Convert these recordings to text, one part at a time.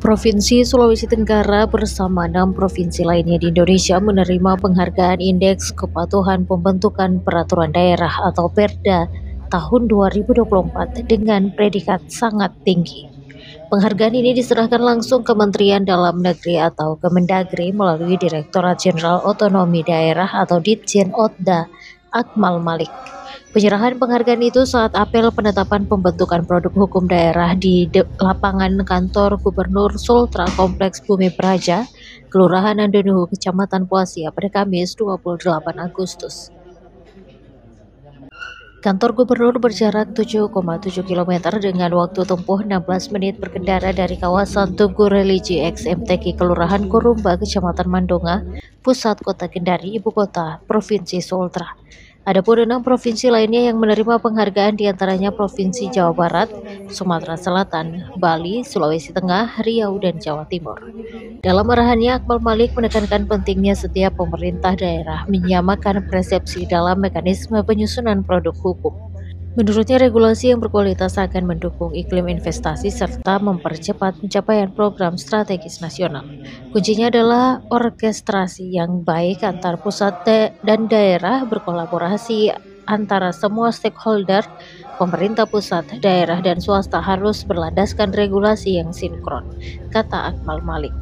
Provinsi Sulawesi Tenggara bersama 6 provinsi lainnya di Indonesia menerima penghargaan Indeks Kepatuhan Pembentukan Peraturan Daerah atau Perda tahun 2024 dengan predikat sangat tinggi. Penghargaan ini diserahkan langsung Kementerian Dalam Negeri atau Kemendagri melalui Direktorat Jenderal Otonomi Daerah atau Ditjen Otda Akmal Malik. Penyerahan penghargaan itu saat apel penetapan pembentukan produk hukum daerah di lapangan kantor Gubernur Sultra Kompleks Bumi Praja, Kelurahan Andonuhu, Kecamatan Puasia pada Kamis 28 Agustus. Kantor Gubernur berjarak 7,7 km dengan waktu tempuh 16 menit berkendara dari kawasan Tugu Religi XMTQ Kelurahan Kurumba, Kecamatan Mandonga, Pusat Kota Kendari, Ibu Kota Provinsi Sultra. Adapun 6 provinsi lainnya yang menerima penghargaan diantaranya Provinsi Jawa Barat, Sumatera Selatan, Bali, Sulawesi Tengah, Riau, dan Jawa Timur. Dalam arahannya, Akmal Malik menekankan pentingnya setiap pemerintah daerah menyamakan persepsi dalam mekanisme penyusunan produk hukum. Menurutnya, regulasi yang berkualitas akan mendukung iklim investasi serta mempercepat pencapaian program strategis nasional. Kuncinya adalah orkestrasi yang baik antar pusat dan daerah, berkolaborasi antara semua stakeholder, pemerintah pusat, daerah, dan swasta harus berlandaskan regulasi yang sinkron, kata Akmal Malik.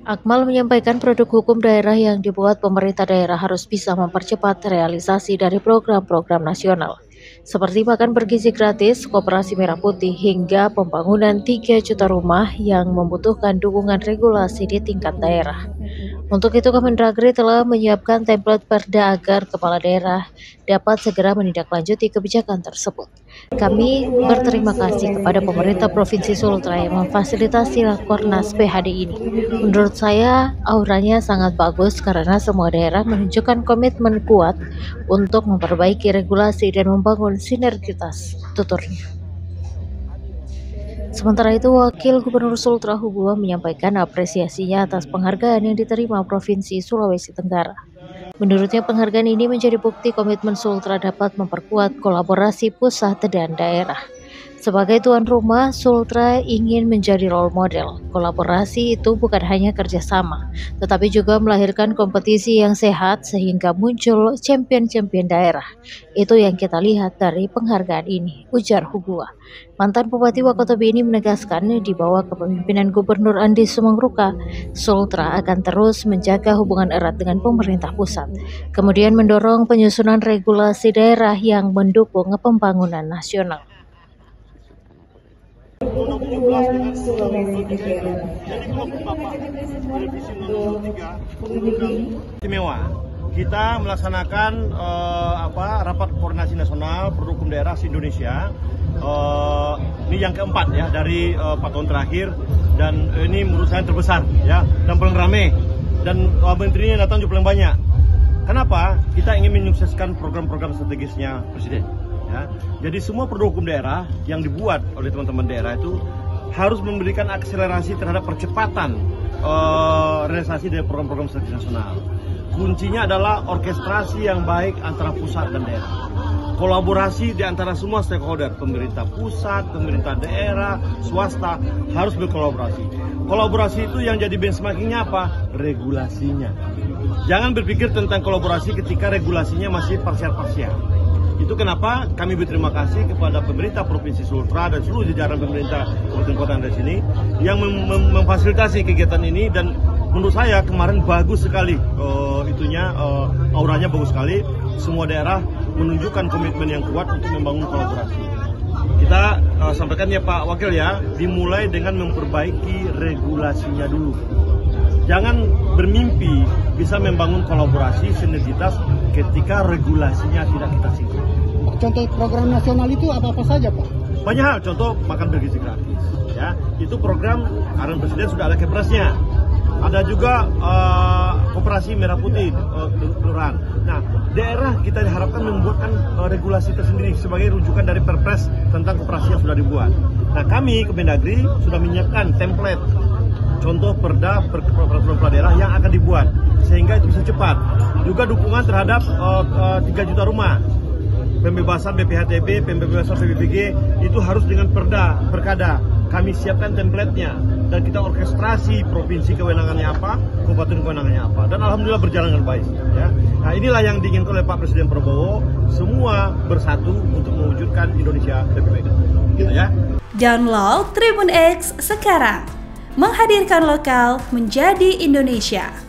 Akmal menyampaikan produk hukum daerah yang dibuat pemerintah daerah harus bisa mempercepat realisasi dari program-program nasional, seperti makan bergizi gratis, koperasi merah putih, hingga pembangunan 3 juta rumah yang membutuhkan dukungan regulasi di tingkat daerah. Untuk itu, Kemendagri telah menyiapkan template perda agar kepala daerah dapat segera menindaklanjuti kebijakan tersebut. Kami berterima kasih kepada pemerintah Provinsi Sultra yang memfasilitasi Rakornas PHD ini. Menurut saya, auranya sangat bagus karena semua daerah menunjukkan komitmen kuat untuk memperbaiki regulasi dan membangun sinergitas, tuturnya. Sementara itu, Wakil Gubernur Sultra Hugua menyampaikan apresiasinya atas penghargaan yang diterima Provinsi Sulawesi Tenggara. Menurutnya, penghargaan ini menjadi bukti komitmen Sultra dapat memperkuat kolaborasi pusat dan daerah. Sebagai tuan rumah, Sultra ingin menjadi role model. Kolaborasi itu bukan hanya kerjasama, tetapi juga melahirkan kompetisi yang sehat sehingga muncul champion-champion daerah. Itu yang kita lihat dari penghargaan ini, ujar Hugua. Mantan Bupati Wakatobi ini menegaskan di bawah kepemimpinan Gubernur Andi Sumangruka, Sultra akan terus menjaga hubungan erat dengan pemerintah pusat, kemudian mendorong penyusunan regulasi daerah yang mendukung pembangunan nasional. Istimewa. Kita melaksanakan rapat koordinasi nasional produk hukum daerah se-Indonesia. Ini yang keempat ya dari 4 tahun terakhir, dan ini menurut saya terbesar ya, dan paling ramai, dan menterinya datang juga paling banyak. Kenapa? Kita ingin menyukseskan program-program strategisnya Presiden. Ya. Jadi semua produk hukum daerah yang dibuat oleh teman-teman daerah itu harus memberikan akselerasi terhadap percepatan realisasi dari program-program strategis nasional. Kuncinya adalah orkestrasi yang baik antara pusat dan daerah. Kolaborasi di antara semua stakeholder, pemerintah pusat, pemerintah daerah, swasta harus berkolaborasi. Kolaborasi itu yang jadi benchmarkingnya apa? Regulasinya. Jangan berpikir tentang kolaborasi ketika regulasinya masih parsial-parsial. Itu kenapa kami berterima kasih kepada pemerintah Provinsi Sultra dan seluruh jajaran pemerintah kabupaten kota dari sini yang memfasilitasi kegiatan ini, dan menurut saya kemarin bagus sekali auranya bagus sekali. Semua daerah menunjukkan komitmen yang kuat untuk membangun kolaborasi. Kita sampaikan ya Pak Wakil ya, dimulai dengan memperbaiki regulasinya dulu. Jangan bermimpi bisa membangun kolaborasi sinergitas ketika regulasinya tidak kita sinkron. Contoh program nasional itu apa-apa saja Pak? Banyak hal, contoh makan bergizi gratis. Ya, itu program arahan Presiden sudah ada kepresnya. Ada juga koperasi merah putih kelurahan. Nah, daerah kita diharapkan membuatkan regulasi tersendiri sebagai rujukan dari perpres tentang koperasi yang sudah dibuat. Nah, kami Kemendagri sudah menyiapkan template contoh perda peraturan kepala daerah yang akan dibuat sehingga itu bisa cepat. Juga dukungan terhadap 3 juta rumah. Pembebasan BPHTB, pembebasan PBBG itu harus dengan perda, perkada. kami siapkan template-nya dan kita orkestrasi provinsi kewenangannya apa, kabupaten kewenangannya apa, dan alhamdulillah berjalan dengan baik. Ya. Nah inilah yang diinginkan oleh Pak Presiden Prabowo, semua bersatu untuk mewujudkan Indonesia lebih baik. Gitu ya. Download Tribun X sekarang, menghadirkan lokal menjadi Indonesia.